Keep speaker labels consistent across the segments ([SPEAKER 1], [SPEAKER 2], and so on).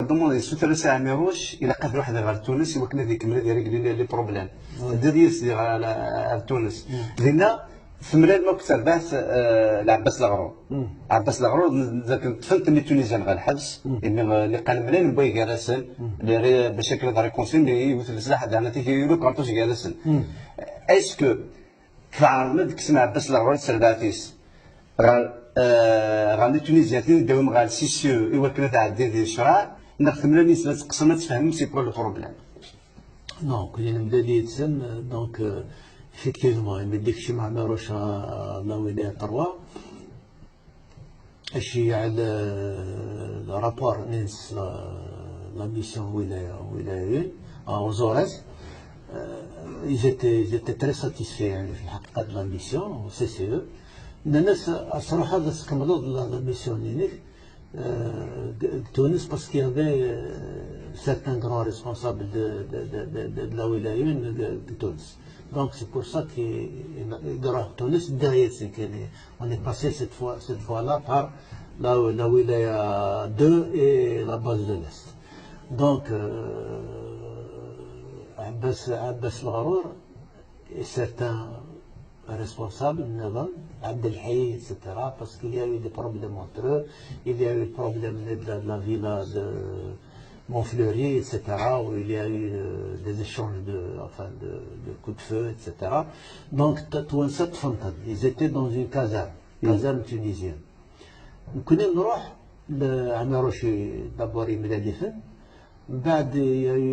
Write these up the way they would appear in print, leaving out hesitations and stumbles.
[SPEAKER 1] ضمن السوترس عميروش الى قاد واحد غير تونس وكنا ديك المرة ريغلي لي بروبليم ديريس على تونس لان في مراد ما كنت بعث لعباس الغرور عباس الغرور ذاك تفنت لي تونيزيان غير الحبس اللي قال ملان بغي يرسل اللي بشكل داري كونسيم اللي يوث السلاح دعنا تيكيلو كارطوش يرسل اسكو فعرمد كسمع عباس الغرور سرداتيس غادي تونيزيان داوم غال سيسيو ايوا كنا تعدي ديال الشرع نخدم لا نيس تقسم ما تفهم سي كوا لو بروبليم
[SPEAKER 2] نو كاين مدالي تسن دونك effectivement ما ديكشي مع ماروش لا ولاية طروا اشي على رابور نيس لا ميسيون ولاية وزورس ils étaient très satisfaits يعني في الحقيقة de la mission CCE الناس الصراحة كملوا لا ميسيون هناك Tunis parce qu'il y avait certains grands responsables de la wilaya de Tunis. Donc c'est pour ça que Tunis derrière on est passé cette fois-là par la wilaya 2 et la base de l'Est. Donc Abbas Al-Gharour et certains responsables, Abdelhaï, etc., parce qu'il y a eu des problèmes entre eux, il y a eu le problème de la villa de Montfleury, etc., où il y a eu des échanges de coups de feu, etc. Donc, ils étaient dans une caserne tunisienne. Nous connaissons Amarochi, d'abord, il me l'a dit. Il y a eu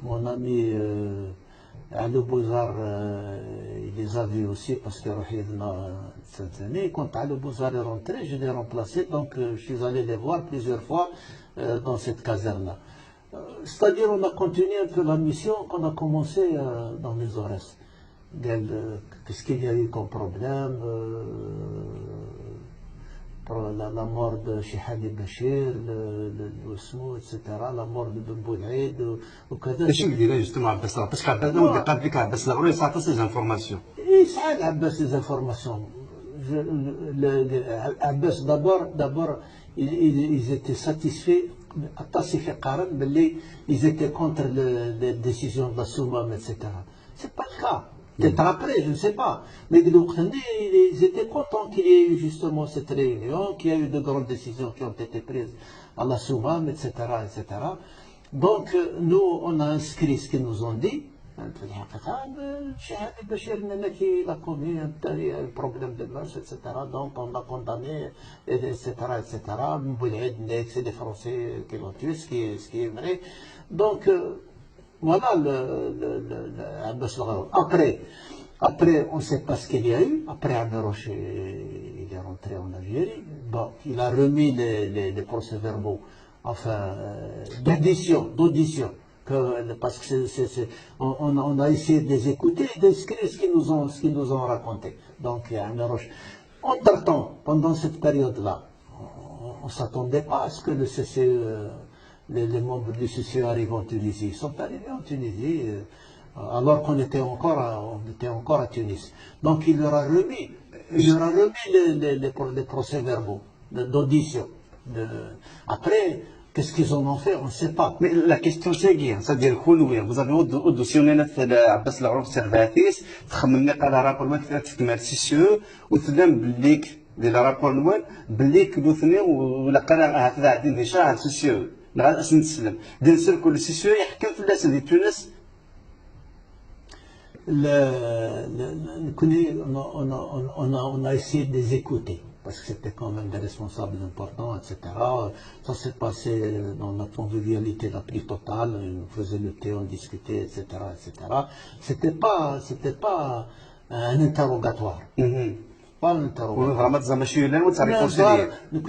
[SPEAKER 2] mon ami Alou Bouzar, il les a vus aussi parce que cette année, quand Alou Bouzar est rentré, je l'ai remplacé, donc je suis allé les voir plusieurs fois dans cette caserne-là. C'est-à-dire on a continué un peu la mission qu'on a commencé dans les Ores. Qu'est-ce qu'il y a eu comme problème la mort de Chihali Bachir, le etc., la mort de Ben Boulaïd, وكذا.
[SPEAKER 1] ايش ندير جوستومون عباس الغرور باسكو عباس ودي قال لك عباس الغرور يعطي سي انفورماسيون.
[SPEAKER 2] يسعد عباس les informations. Abbas d'abord ils étaient satisfaits التصفي قارن باللي ils étaient contre les décisions de la Soumam, etc. C'est pas le cas. Peut-être après, je ne sais pas. Mais ils étaient contents qu'il y ait eu justement cette réunion, qu'il y a eu de grandes décisions qui ont été prises à la Soumam, etc., etc. Donc, nous, on a inscrit ce qu'ils nous ont dit. Il a commis un problème de mœurs, etc. Donc, on l'a condamné, etc., etc. C'est des Français qui l'ont tué, ce qui est vrai. Donc, voilà Abbas Al-Gharour. Après, on ne sait pas ce qu'il y a eu. Après, Amaroche, il est rentré en Algérie. Bon, il a remis les procès-verbaux, enfin, d'audition. Parce que on a essayé de les écouter et d'inscrire ce qu'ils nous ont raconté. Donc, Amaroche. Entre-temps, pendant cette période-là, on ne s'attendait pas à ce que le CCE. Les membres du CCE arrivent en Tunisie. Ils sont arrivés en Tunisie alors qu'on était encore à Tunis. Donc il leur a remis les procès-verbaux d'audition. Après, qu'est-ce qu'ils en ont fait, on ne sait pas.
[SPEAKER 1] Mais la question c'est-à-dire vous avez auditionné Abbas Al-Gharour Servatis, تخممنا قال رابور ما كتكمل CCE وتدم بليك ديال رابور نوال بليك دوثني ولا قال هكذا عندي دي شرع CCE نغاد اسم نسلم دير سير كل CCE يحكم في الناس ديال تونس.
[SPEAKER 2] On a essayé de les écouter parce que c'était quand même des responsables importants, etc. Ça s'est passé dans la convivialité la plus totale. On faisait le thé, on discutait, etc., etc. C'était pas un interrogatoire. Pas un interrogatoire.
[SPEAKER 1] vraiment زعما لان وتعرف كونسيلير.
[SPEAKER 2] nous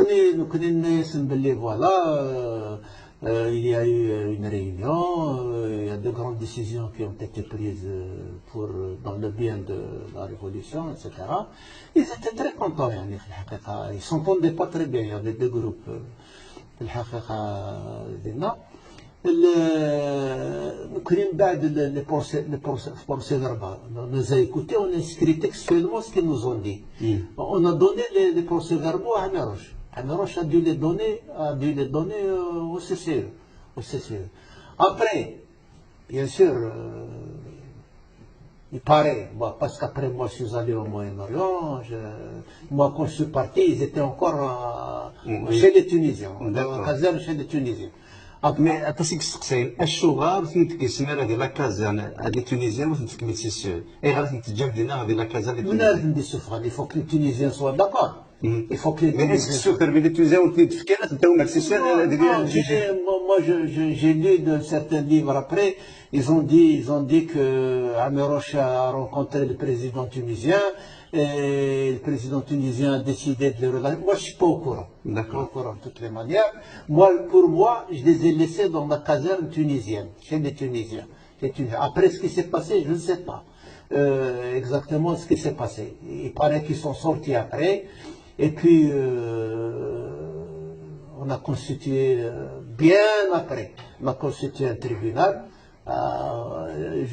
[SPEAKER 2] connaissons الناس باللي voilà. Il y a eu une réunion, il y a de grandes décisions qui ont été prises dans le bien de la révolution, etc. Ils étaient très contents, ils ne s'entendaient pas très bien, il y avait deux groupes. Les procès-verbaux, on nous a écoutés, on a écrit textuellement ce qu'ils nous ont dit. On a donné les procès-verbaux à Amaroche. Amiroche a dû les donner, au CCE. Après, bien sûr, il paraît, parce qu'après moi je suis allé au Moyen-Orient, moi quand je suis parti, ils étaient encore chez les Tunisiens, dans la caserne chez les Tunisiens.
[SPEAKER 1] مي عطيتك السقسين الشغار فين كيسمى هذه لا كازان هذه تونيزيان وفين تكمل السؤال اي غير تتجمد لنا هذه لا كازان
[SPEAKER 2] من هذا ندي السفرة il faut que les Tunisiens soient d'accord. Il faut que les
[SPEAKER 1] مي اسك السكر بين التونيزيان وفين تفكيرات انت هما السؤال
[SPEAKER 2] moi j'ai lu de certains livres après, ils ont dit que Amiroche a rencontré le président tunisien et le président tunisien a décidé de le relayer. Moi je suis pas au courant.
[SPEAKER 1] D'accord.
[SPEAKER 2] Au courant de toutes les manières. Pour moi, je les ai laissés dans la caserne tunisienne, chez les Tunisiens. Après ce qui s'est passé, je ne sais pas exactement ce qui s'est passé. Il paraît qu'ils sont sortis après. Et puis, on a constitué, bien après, on a constitué un tribunal,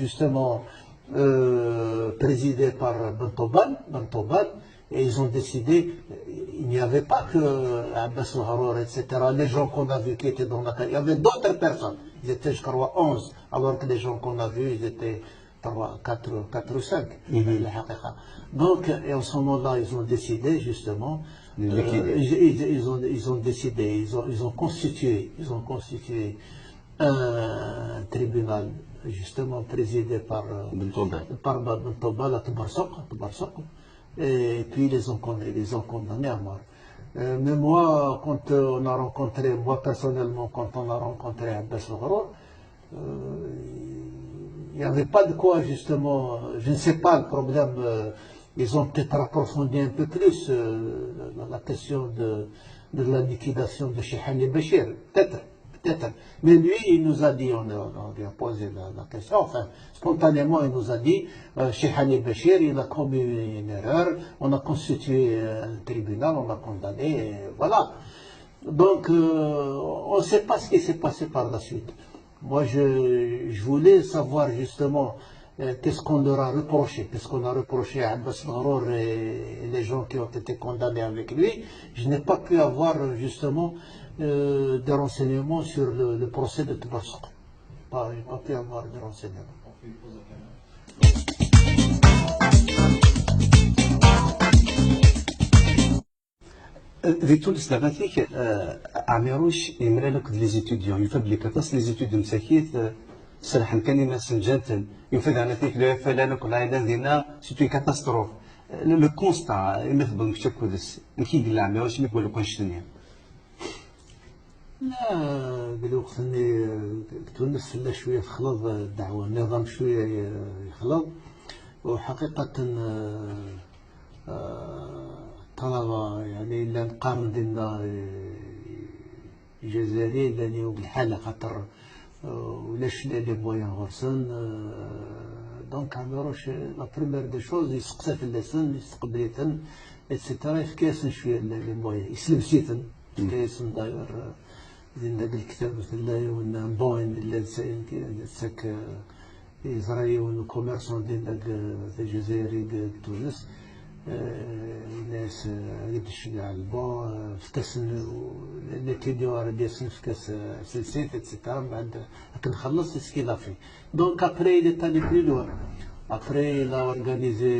[SPEAKER 2] justement présidé par Bentobal, et ils ont décidé, il n'y avait pas que Abbas Al-Harour, etc., les gens qu'on a vus qui étaient dans la carrière, il y avait d'autres personnes, ils étaient, je crois, 11, alors que les gens qu'on a vus, ils étaient 4 ou 5. Donc, et en ce moment-là, ils ont décidé, justement, ils ont décidé, ils ont constitué un tribunal, justement, présidé par Bentobal à Tabarsak, et puis ils les ont condamnés à mort. Mais moi, quand on a rencontré, moi personnellement, quand on a rencontré Abbas Al-Harour, il n'y avait pas de quoi, justement, je ne sais pas, le problème, ils ont peut-être approfondi un peu plus la question de la liquidation de Cheikh Hani Béchir, peut-être. Mais lui, il nous a dit, on lui a posé la question, enfin, spontanément, il nous a dit, Cheikh Hani Béchir, il a commis une erreur, on a constitué un tribunal, on l'a condamné, et voilà. Donc, on ne sait pas ce qui s'est passé par la suite. Moi, je voulais savoir justement qu'est-ce qu'on leur a reproché, qu'est-ce qu'on a reproché à Abbas Al-Harour et les gens qui ont été condamnés avec lui. Je n'ai pas pu avoir justement des renseignements sur le procès de Tabarsak. Je n'ai pas pu avoir des renseignements.
[SPEAKER 1] في تونس دابا عميروش يمرا لك لي زيتوديون يفاد لك كاس لي زيتود مساكيت صراحه كان الناس جات يفاد على فيك لا فلانك ولا انا دينا سيتو كاتاستروف لو كونستا مثبل مشاكو دس كي قال عميروش ما يقول لك نشتني
[SPEAKER 2] لا قالوا خلني تونس فلا شويه تخلط الدعوه النظام شويه يخلط وحقيقه طلبة يعني إلا نقارن ديالنا الجزائري لاني بالحالة خاطر ولاش لي مويان غرسن دونك عمروش لا بريمير دي شوز يسقسا في اللسان يستقبليتن اتسيتيرا يفكاسن شوية لي مويان يسلم سيتن يفكاسن داير دين داك الكتاب مثلا ون بوين اللي ساك إزرائيل والكوميرسون دين داك الجزائري تونس الناس ريد الشجاع البون فكاسن ليتيديو راه ياسن فكاس سلسيت اتسيتيرا من بعد كنخلص سكيلافي دونك ابري لي تاني بلي لو ابري لا اورغانيزي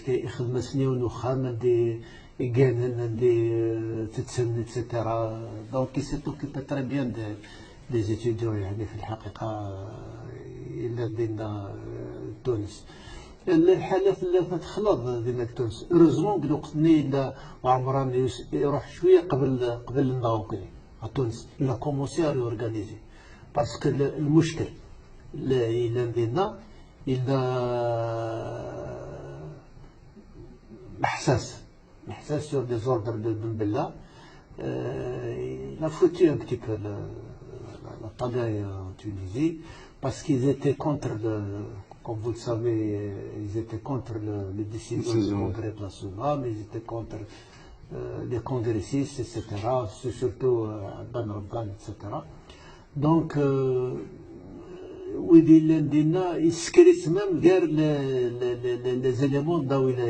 [SPEAKER 2] يخدم سنين وخام ندي يقانن ندي تتسن اتسيتيرا دونك سي توكيبي تري بيان دي زيتيديو يعني في الحقيقه الا دينا تونس الحالات اللي تخلط ديال تونس رزمون قلو قتني لا وعمران يروح شويه قبل الناوكي à تونس لا كومونسي ا ريورغانيزي باسكو المشكل اللي عندنا إلا احساس sur des ordres de Ben Bella il a foutu un petit peu la pagaille en Tunisie parce qu'ils étaient contre comme vous le savez, ils étaient contre les décisions du Congrès de la Souma, mais ils étaient contre les congressistes, etc., surtout Ben Rabban, etc. Donc, ils scrissent même les éléments d'Awila.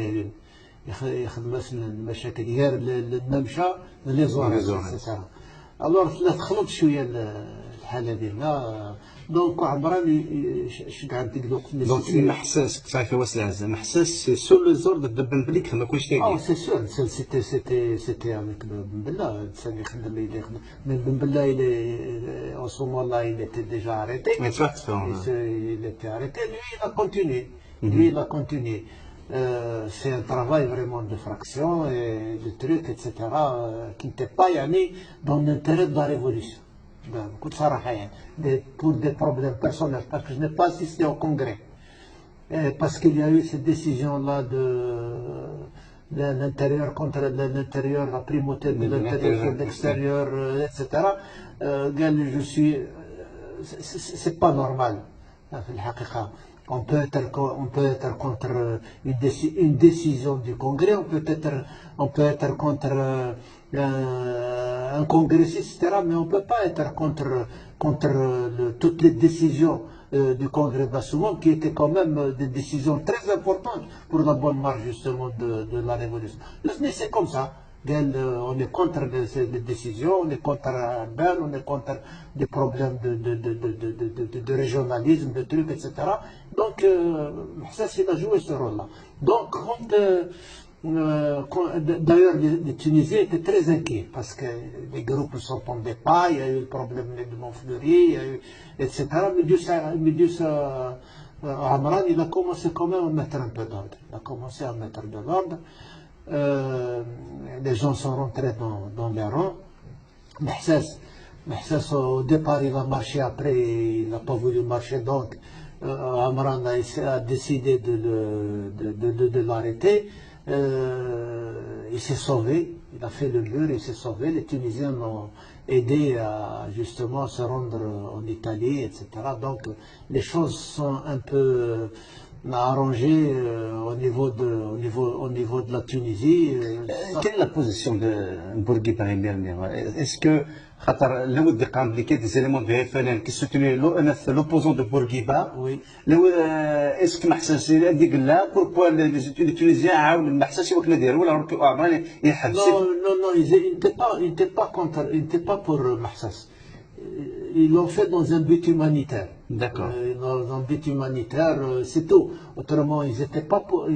[SPEAKER 2] يخدم المشاكل غير الممشى لي زون
[SPEAKER 1] زون.
[SPEAKER 2] سيتيرا. الوغ لا تخلط شويه الحاله ديالنا دونك عمران كاع تقدر
[SPEAKER 1] دونك المحساس صافي واش العزة محساس سي سو لو زور دبن بليك ما كلشي تايقين.
[SPEAKER 2] سي سور سيتي افيك بن بلا الانسان يخدم من بن بلا en ce moment-là il était déjà arrêté.
[SPEAKER 1] Mais tu vois, tu
[SPEAKER 2] Il était arrêté, lui il a continué. Lui il a continué. C'est un travail vraiment de fraction et de trucs, etc. Qui n'était pas dans l'intérêt de la révolution. بكل صراحة يعني pour des problèmes personnels parce que je n'ai pas assisté au congrès. Parce qu'il y a eu cette décision-là de l'intérieur contre l'intérieur, la primauté de l'intérieur sur l'extérieur, etc. Je suis. C'est pas normal. On peut être contre une décision du Congrès, on peut être contre un congressiste, etc. Mais on ne peut pas être contre toutes les décisions du Congrès d'Assouman, qui étaient quand même des décisions très importantes pour la bonne marche justement de la révolution. C'est comme ça. On est contre les décisions, on est contre Albert, on est contre des problèmes de régionalisme, de trucs, etc. Donc, ça, c'est à jouer ce rôle-là. Donc, d'ailleurs, les Tunisiens étaient très inquiets parce que les groupes ne s'entendaient pas, il y a eu le problème de Montfleury, etc. Mais Amran, il a commencé quand même à mettre un peu d'ordre. Il a commencé à mettre de l'ordre. Les gens sont rentrés dans les rangs. Mahsas, au départ, il a marché, après, il n'a pas voulu marcher, donc Amran a décidé de l'arrêter. Il s'est sauvé, il a fait le mur, il s'est sauvé. Les Tunisiens l'ont aidé à justement se rendre en Italie, etc. Donc les choses sont un peu arrangées au niveau de la Tunisie.
[SPEAKER 1] Quelle est la position de Bourguiba? Est-ce que لو قام بلي كاين des éléments de FLN qui soutenaient l'opposant de Bourguiba?
[SPEAKER 2] Oui.
[SPEAKER 1] Est-ce que محساس اللي قال لا pourquoi les Tunisiens عاونوا محساس يوكل نديروا ولا عمران يحبس؟
[SPEAKER 2] Non, ils n'étaient pas pour Mahsas. Ils l'ont fait dans un but humanitaire.
[SPEAKER 1] D'accord.
[SPEAKER 2] Dans un but humanitaire, c'est tout. Autrement, ils n'étaient pas pour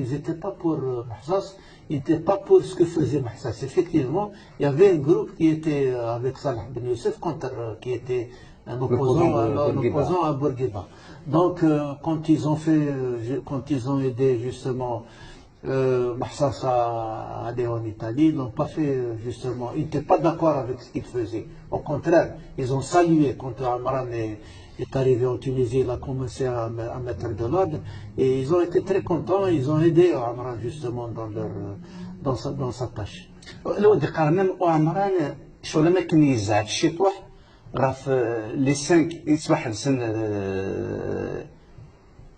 [SPEAKER 2] Mahsas, ils n'étaient pas pour ce que faisait Mahsas. Effectivement, il y avait un groupe qui était avec Salah Ben Youssef, qui était un opposant à Bourguiba. Donc, quand ils ont aidé justement Mahsas à aller en Italie, ils n'ont pas fait justement, ils n'étaient pas d'accord avec ce qu'ils faisaient. Au contraire, ils ont salué quand Amran est arrivé en Tunisie, il a commencé à mettre de l'ordre et ils ont été très contents, ils ont aidé Amran justement dans sa tâche.
[SPEAKER 1] لو ذكرنا وعمران شو لما كان يزعج شي طوح غاف لي 5 يصبح لسن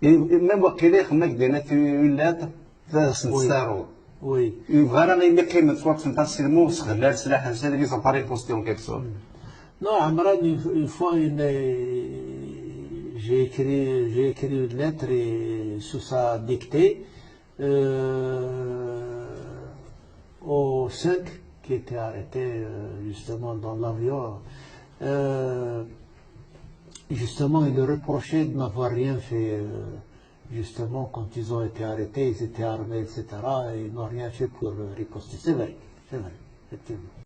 [SPEAKER 1] ميم وقيله خمك دينا في ولات سنستارو.
[SPEAKER 2] Oui.
[SPEAKER 1] يبغى راه ما كاين في وقت نتاع السلمو وسغلا السلاح هذا اللي زاباري بوستي اون كيك سور.
[SPEAKER 2] Non, Amran, une fois, j'ai écrit une lettre sous sa dictée aux 5 qui étaient arrêtés justement dans l'avion. Justement, ils leur reprochaient de n'avoir rien fait. Justement, quand ils ont été arrêtés, ils étaient armés, etc. Et ils n'ont rien fait pour riposter. C'est vrai, effectivement.